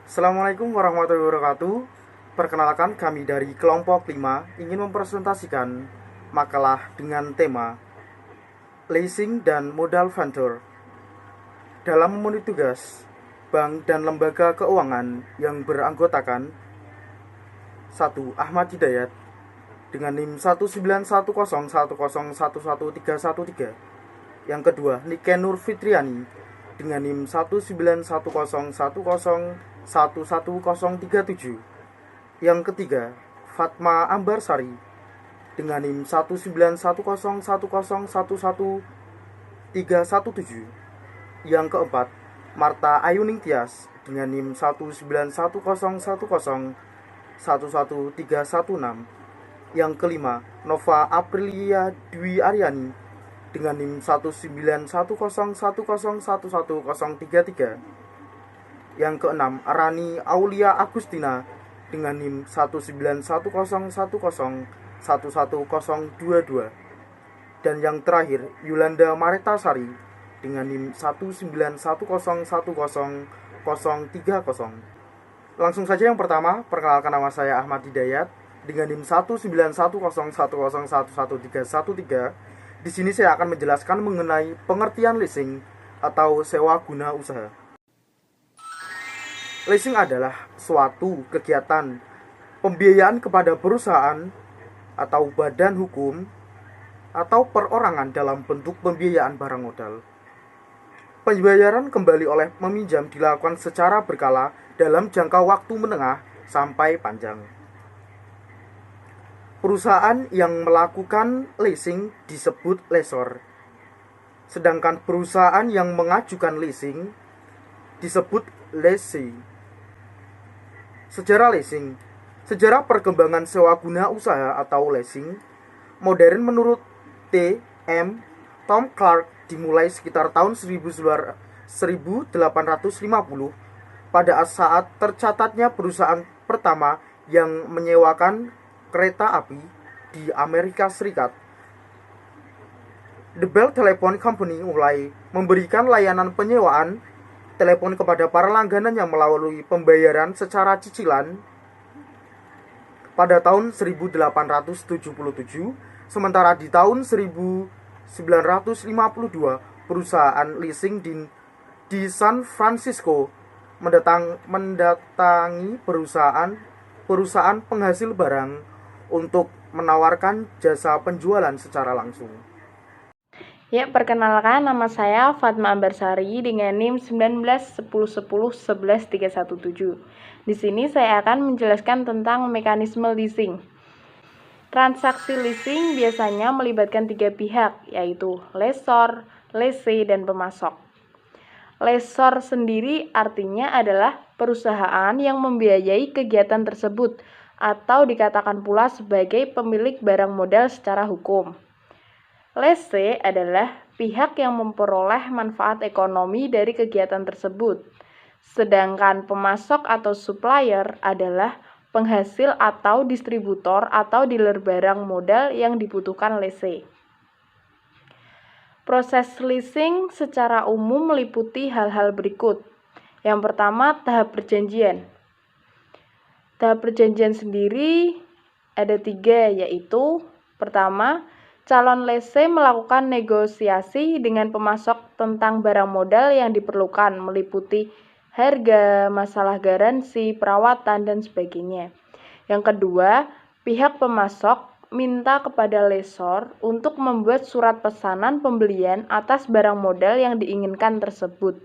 Assalamualaikum warahmatullahi wabarakatuh. Perkenalkan, kami dari kelompok 5 ingin mempresentasikan makalah dengan tema leasing dan modal venture. Dalam memenuhi tugas, bank dan lembaga keuangan yang beranggotakan: 1. Ahmad Hidayat dengan NIM 19101011313. Yang kedua, Niken Nur Fitriani dengan NIM 19101011037. Yang ketiga, Fatma Ambarsari dengan NIM 19101011317. Yang keempat, Marta Ayuning Tias dengan NIM 19101011316. Yang kelima, Nova Aprilia Dwi Aryani dengan NIM 19101011033. Yang keenam, Rani Aulia Agustina dengan NIM 19101011022. Dan yang terakhir, Yulanda Maretasari dengan NIM 191011030. Langsung saja yang pertama, perkenalkan, nama saya Ahmad Hidayat dengan NIM 1910110111313. Di sini saya akan menjelaskan mengenai pengertian leasing atau sewa guna usaha. Leasing adalah suatu kegiatan pembiayaan kepada perusahaan atau badan hukum atau perorangan dalam bentuk pembiayaan barang modal. Pembayaran kembali oleh meminjam dilakukan secara berkala dalam jangka waktu menengah sampai panjang. Perusahaan yang melakukan leasing disebut lessor, sedangkan perusahaan yang mengajukan leasing disebut lessee. Sejarah leasing. Sejarah perkembangan sewa guna usaha atau leasing modern menurut T. M. Tom Clark dimulai sekitar tahun 1850 pada saat tercatatnya perusahaan pertama yang menyewakan kereta api di Amerika Serikat. The Bell Telephone Company mulai memberikan layanan penyewaan telepon kepada para langganannya melalui pembayaran secara cicilan pada tahun 1877, sementara di tahun 1952 perusahaan leasing di San Francisco mendatangi perusahaan penghasil barang untuk menawarkan jasa penjualan secara langsung. Ya, perkenalkan, nama saya Fatma Ambarsari dengan NIM 191011111317. Di sini saya akan menjelaskan tentang mekanisme leasing. Transaksi leasing biasanya melibatkan 3 pihak, yaitu lessor, lessee, dan pemasok. Lessor sendiri artinya adalah perusahaan yang membiayai kegiatan tersebut atau dikatakan pula sebagai pemilik barang modal secara hukum. Lessee adalah pihak yang memperoleh manfaat ekonomi dari kegiatan tersebut, sedangkan pemasok atau supplier adalah penghasil atau distributor atau dealer barang modal yang dibutuhkan lessee. Proses leasing secara umum meliputi hal-hal berikut. Yang pertama, tahap perjanjian. Tahap perjanjian sendiri ada 3, yaitu pertama, calon lessee melakukan negosiasi dengan pemasok tentang barang modal yang diperlukan, meliputi harga, masalah garansi, perawatan, dan sebagainya. Yang kedua, pihak pemasok minta kepada lessor untuk membuat surat pesanan pembelian atas barang modal yang diinginkan tersebut.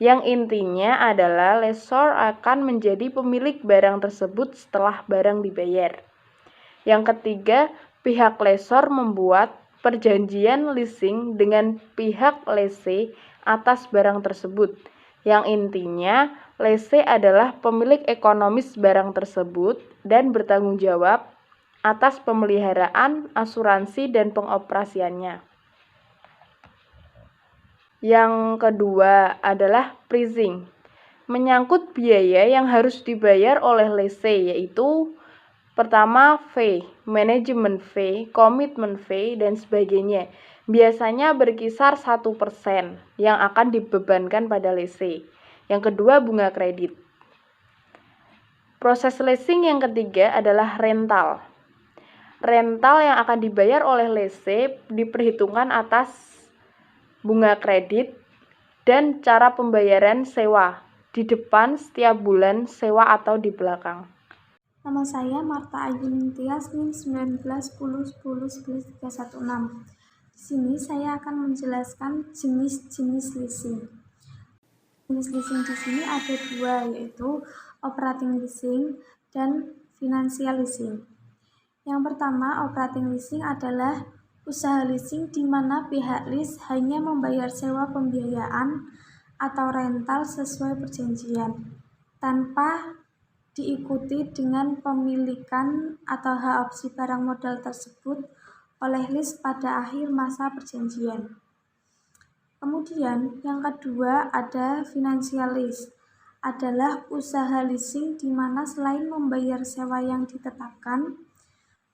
Yang intinya adalah lessor akan menjadi pemilik barang tersebut setelah barang dibayar. Yang ketiga, pihak lessor membuat perjanjian leasing dengan pihak lessee atas barang tersebut. Yang intinya, lessee adalah pemilik ekonomis barang tersebut dan bertanggung jawab atas pemeliharaan, asuransi, dan pengoperasiannya. Yang kedua adalah pricing, menyangkut biaya yang harus dibayar oleh lessee, yaitu pertama, fee, manajemen fee, komitmen fee, dan sebagainya. Biasanya berkisar 1% yang akan dibebankan pada lessee. Yang kedua, bunga kredit. Proses leasing yang ketiga adalah rental. Rental yang akan dibayar oleh lese diperhitungkan atas bunga kredit dan cara pembayaran sewa di depan setiap bulan sewa atau di belakang. Nama saya Marta Ayu Nintias, NIM 19 10 10 11 316. Di sini saya akan menjelaskan jenis-jenis leasing. Jenis leasing di sini ada dua, yaitu operating leasing dan financial leasing. Yang pertama, operating leasing adalah usaha leasing di mana pihak lease hanya membayar sewa pembiayaan atau rental sesuai perjanjian, tanpa diikuti dengan pemilikan atau hak opsi barang modal tersebut oleh lease pada akhir masa perjanjian. Kemudian yang kedua ada financial lease, adalah usaha leasing di mana selain membayar sewa yang ditetapkan,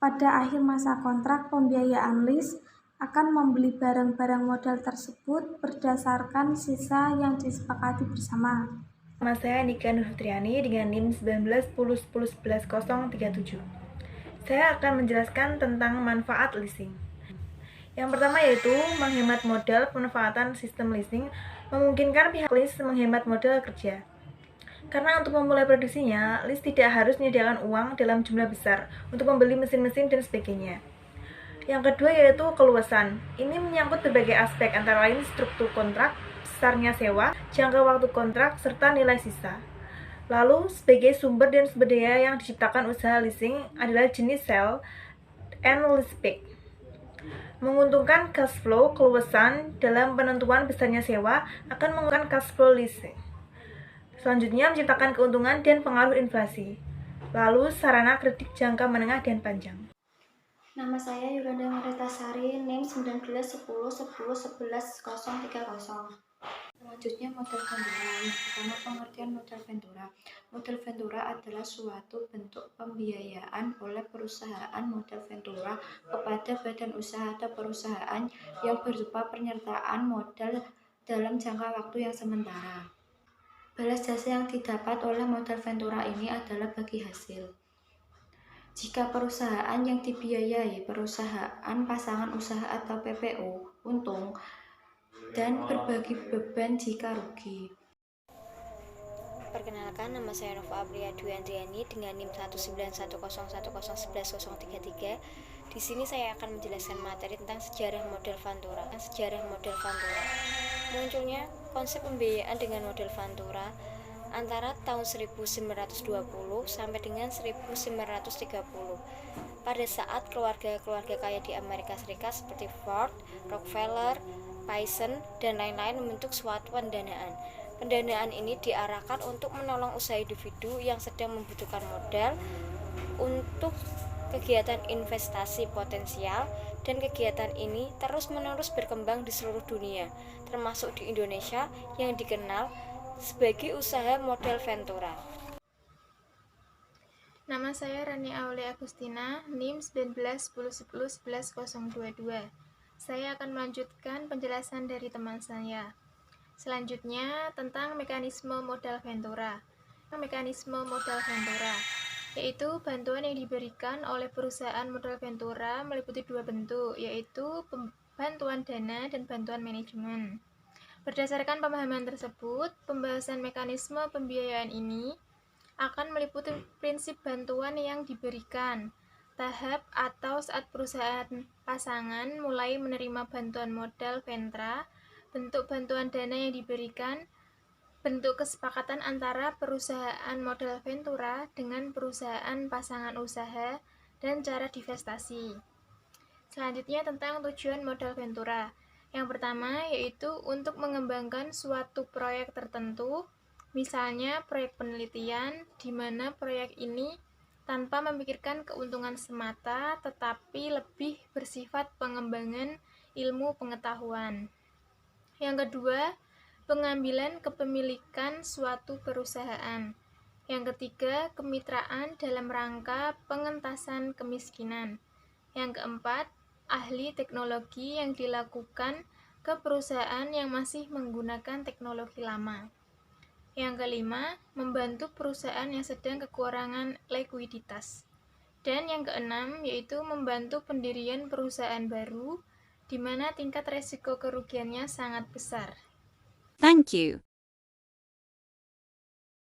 pada akhir masa kontrak pembiayaan lease akan membeli barang-barang modal tersebut berdasarkan sisa yang disepakati bersama. Nama saya Nika Nurfitriani dengan NIM 19 10 10 11 037. Saya akan menjelaskan tentang manfaat leasing. Yang pertama yaitu menghemat modal. Pemanfaatan sistem leasing memungkinkan pihak lease menghemat modal kerja. Karena untuk memulai produksinya, lease tidak harus menyediakan uang dalam jumlah besar untuk membeli mesin-mesin dan sebagainya. Yang kedua yaitu keluasan. Ini menyangkut berbagai aspek antara lain struktur kontrak, besarnya sewa, jangka waktu kontrak, serta nilai sisa. Lalu, sebagai sumber dan sumber daya yang diciptakan usaha leasing adalah jenis sell and leaseback. Menguntungkan cash flow keluasan dalam penentuan besarnya sewa akan menguntungkan cash flow leasing. Selanjutnya, menciptakan keuntungan dan pengaruh inflasi. Lalu, sarana kredit jangka menengah dan panjang. Nama saya Yolanda Maritasari, NIM 19 10 10 11 030. Selanjutnya modal ventura. Yang pertama pengertian modal ventura. Modal ventura adalah suatu bentuk pembiayaan oleh perusahaan modal ventura kepada badan usaha atau perusahaan yang berupa penyertaan modal dalam jangka waktu yang sementara. Balas jasa yang didapat oleh modal ventura ini adalah bagi hasil. Jika perusahaan yang dibiayai perusahaan pasangan usaha atau PPU untung dan berbagi beban jika rugi. Perkenalkan, nama saya Nova Apria Dwi Andriani dengan NIM 19100111033. Di sini saya akan menjelaskan materi tentang sejarah modal ventura. Munculnya konsep pembiayaan dengan modal ventura antara tahun 1920 sampai dengan 1930. Pada saat keluarga-keluarga kaya di Amerika Serikat seperti Ford, Rockefeller, Paison, dan lain-lain membentuk suatu pendanaan. Pendanaan ini diarahkan untuk menolong usaha individu yang sedang membutuhkan modal untuk kegiatan investasi potensial, dan kegiatan ini terus-menerus berkembang di seluruh dunia, termasuk di Indonesia yang dikenal sebagai usaha modal ventura. Nama saya Rani Aulia Agustina, NIM 19 10 10 11 022. Saya akan melanjutkan penjelasan dari teman saya. Selanjutnya tentang mekanisme modal ventura. Mekanisme modal ventura yaitu bantuan yang diberikan oleh perusahaan modal ventura meliputi dua bentuk, yaitu bantuan dana dan bantuan manajemen. Berdasarkan pemahaman tersebut, pembahasan mekanisme pembiayaan ini akan meliputi prinsip bantuan yang diberikan, tahap atau saat perusahaan pasangan mulai menerima bantuan modal ventura, bentuk bantuan dana yang diberikan, bentuk kesepakatan antara perusahaan modal ventura dengan perusahaan pasangan usaha, dan cara divestasi. Selanjutnya tentang tujuan modal ventura. Yang pertama yaitu untuk mengembangkan suatu proyek tertentu, misalnya proyek penelitian, di mana proyek ini tanpa memikirkan keuntungan semata, tetapi lebih bersifat pengembangan ilmu pengetahuan. Yang kedua, pengambilan kepemilikan suatu perusahaan. Yang ketiga, kemitraan dalam rangka pengentasan kemiskinan. Yang keempat, ahli teknologi yang dilakukan ke perusahaan yang masih menggunakan teknologi lama. Yang kelima, membantu perusahaan yang sedang kekurangan likuiditas. Dan yang keenam, yaitu membantu pendirian perusahaan baru, di mana tingkat resiko kerugiannya sangat besar. Thank you.